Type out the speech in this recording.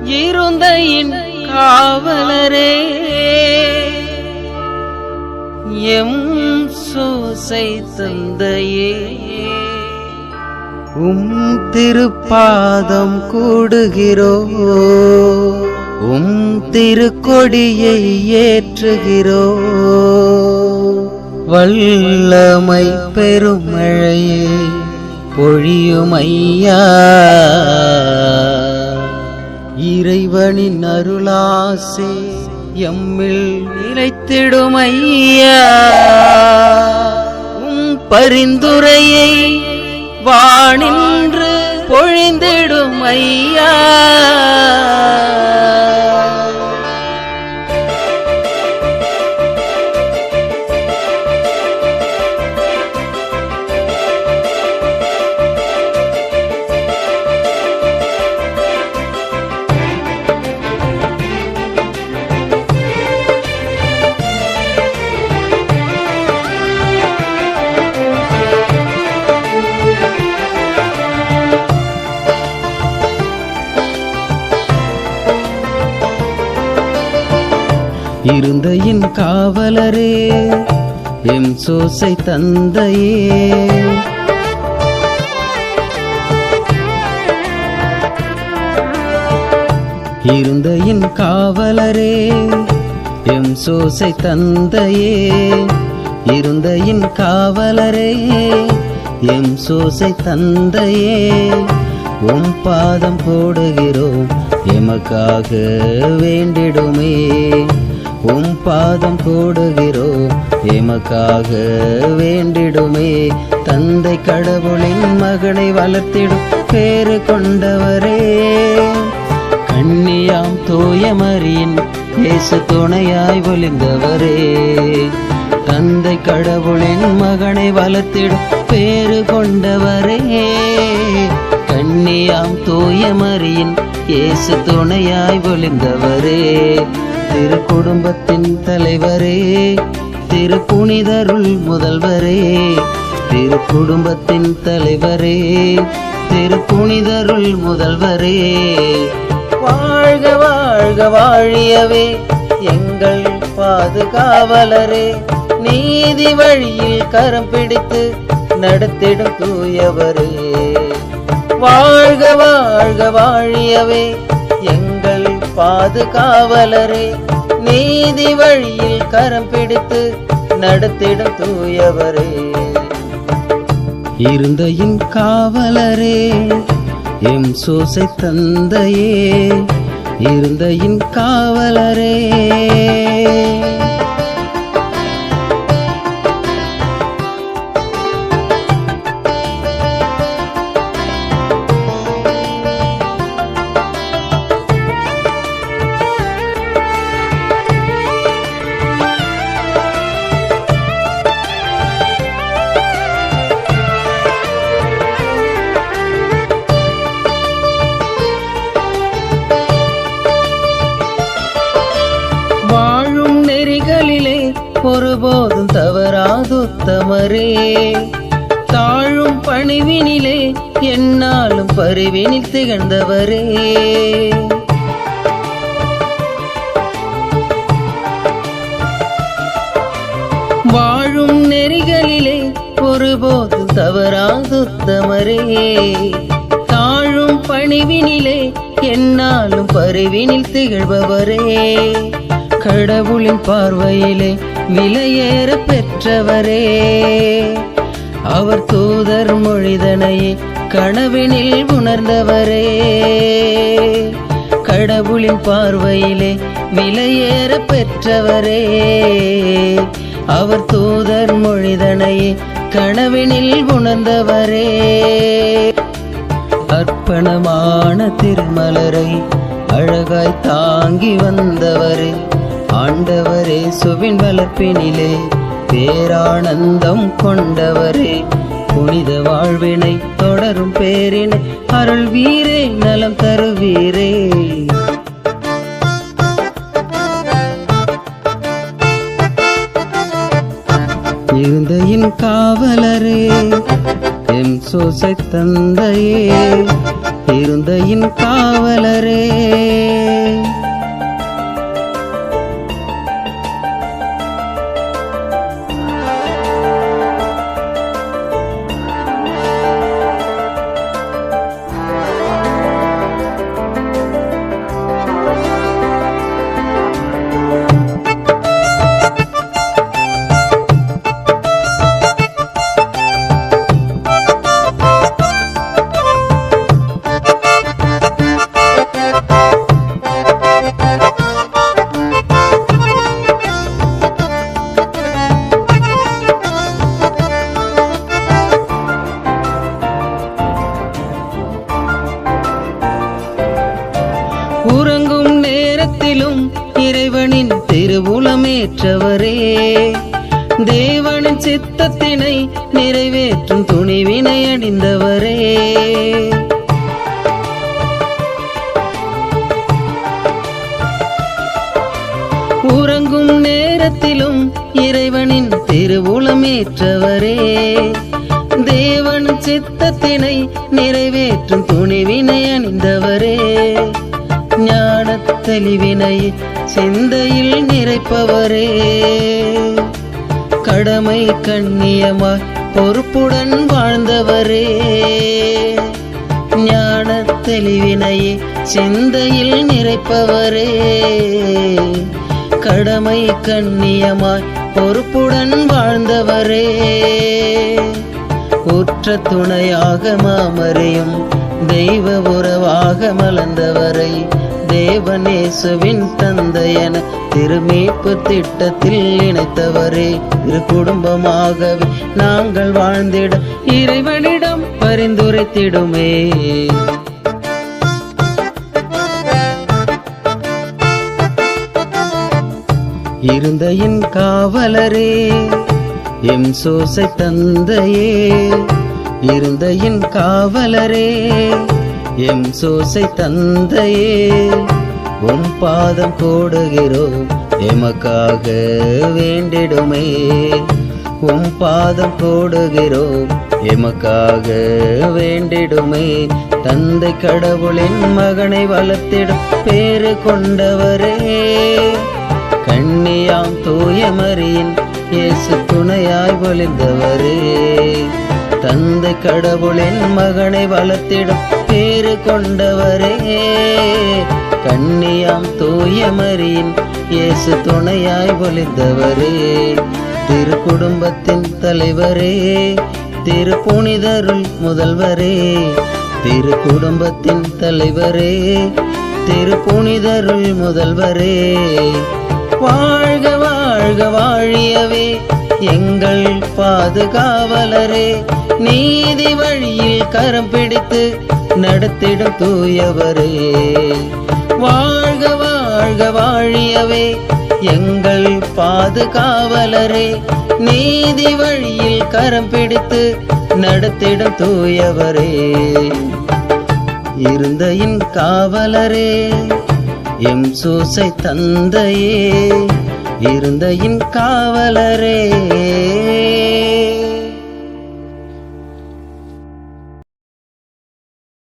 இருந்தையின் காவலரே M Soosai தந்தையே திருப்பாதம் கூடுகிறோ திருக்கொடியை ஏற்றுகிறோ வல்லமை பெருமழையே பொழியுமையா இறைவனின் அருளாசே எம்மில் நிலைத்திடுமையா பரிந்துரையை வானின்று பொழிந்திடுமையா இருந்தையின் காவலரே எம் சோசை தந்தையே இருந்தையின் காவலரே எம் சோசை தந்தையே இருந்தையின் காவலரே எம் சோசை தந்தையே பாதம் போடுகிறோம் எமக்காக வேண்டிடுமே பாதம் போடுகிறோம் எமக்காக வேண்டிடுமே தந்தை கடவுளின் மகனை வளர்த்திடும் பேறு கொண்டவரே கன்னியாம் தூய மரியின் இயேசு துணையாய் ஒளிந்தவரே தந்தை கடவுளின் மகனை வளர்த்திடும் பேறு கொண்டவரே கன்னியாம் தூய மரியின் இயேசு துணையாய் ஒளிந்தவரே திரு குடும்பத்தின் தலைவரே திரு புனிதருள் முதல்வரே திரு குடும்பத்தின் தலைவரே திரு புனிதருள் முதல்வரே வாழ்க வாழ்க வாழியவே எங்கள் பாதுகாவலரே நீதி வழியில் கரம் பிடித்து நடத்திடும் தூயவரே வாழ்க வாழ்க வாழியவே எங்கள் பாதுகாவலரே நீதி வழியில் கரம் பிடித்து நடத்திடும் தூயவரே இருந்தையின் காவலரே எம் சோசை தந்தையே இருந்தையின் காவலரே ஒருபோதும் தவறாதுத்தமரே தாழும் பணிவினிலே என்னாலும் பரிவினில் திகழ்ந்தவரே வாழும் நெறிகளிலே ஒருபோதும் தவறாதுத்தமரே தாழும் பணிவினிலே என்னாலும் பரிவினில் திகழ்பவரே கடவுளின் பார்வையிலே விலையேற பெற்றவரே அவர் தூதர் மொழிதனையே கனவினில் உணர்ந்தவரே கடவுளின் பார்வையிலே விலையேற பெற்றவரே அவர் தூதர் மொழிதனையே கனவினில் உணர்ந்தவரே அர்ப்பணமான திருமலரை அழகாய் தாங்கி வந்தவரே ஆண்டவரே சுவின் வளர்ப்பினிலே பேரானந்தம் கொண்டவரே புனித வாழ்வினை தொடரும் பேரினை அருள் வீரே நலம் தருவீரே இருந்தையின் காவலரே எம் சோசை தந்தையே இருந்தையின் காவலரே. உறங்கும் நேரத்திலும் இறைவனின் திருவுளமேற்றவரே, தேவனின் சித்தத்தினை நிறைவேற்றும் துணிவினை அணிந்தவரே. உறங்கும் நேரத்திலும் இறைவனின் திருவுளமேற்றவரே, தேவனின் சித்தத்தினை நிறைவேற்றும் துணிவினை அணிந்தவரே. ஞான தெளிவினை சிந்தையில் நிறைப்பவரே, கடமை கண்ணியமாய் பொறுப்புடன் வாழ்ந்தவரே. ஞான தெளிவினை சிந்தையில் நிறைப்பவரே, கடமை கண்ணியமாய் பொறுப்புடன் வாழ்ந்தவரே. உற்ற துணையாக மாமறியும் தெய்வ உறவாக மலர்ந்தவரை, தேவனேசுவின் தந்தையன திருமீட்பு திட்டத்தில் இணைத்தவரே. இரு குடும்பமாகவே நாங்கள் வாழ்ந்திட இறைவனிடம் பரிந்துரைத்திடுமே. இருந்தையின் காவலரே, எம் சோசை தந்தையே. இருந்தையின் காவலரே, எம் சோசை தந்தையே. உம் பாதம் கோடுகிறோம் எமக்காக வேண்டிடுமே. உம் பாதம் கோடுகிறோம் எமக்காக வேண்டிடுமே. தந்தை கடவுளின் மகனை வளர்த்திடும் பேறு கொண்டவரே, கண்ணியாம் தூய மரியின் இயேசு துணையாய் ஒளிர்ந்தவரே. தந்தை கடவுளின் மகனை வளர்த்திடும் பேறு கொண்டவரே, கண்ணியாம் தூய மரியின் இயேசு துணையாய் ஒளிர்ந்தவரே. திரு குடும்பத்தின் தலைவரே, திரு புனிதருள் முதல்வரே. திரு குடும்பத்தின் தலைவரே, திரு புனிதருள் முதல்வரே. வாழ்க வாழ்க வாழியவே எங்கள் பாதுகாவலரே, நீதி வழியில் கரம் பிடித்து நடத்திடும் தூயவரே. வாழ்க வாழ்க வாழியவே எங்கள் பாதுகாவலரே, நீதி வழியில் கரம் பிடித்து நடத்திடும் தூயவரே. இருந்தையின் காவலரே, எம் சூசை தந்தையே. இருந்தையின் காவலரே.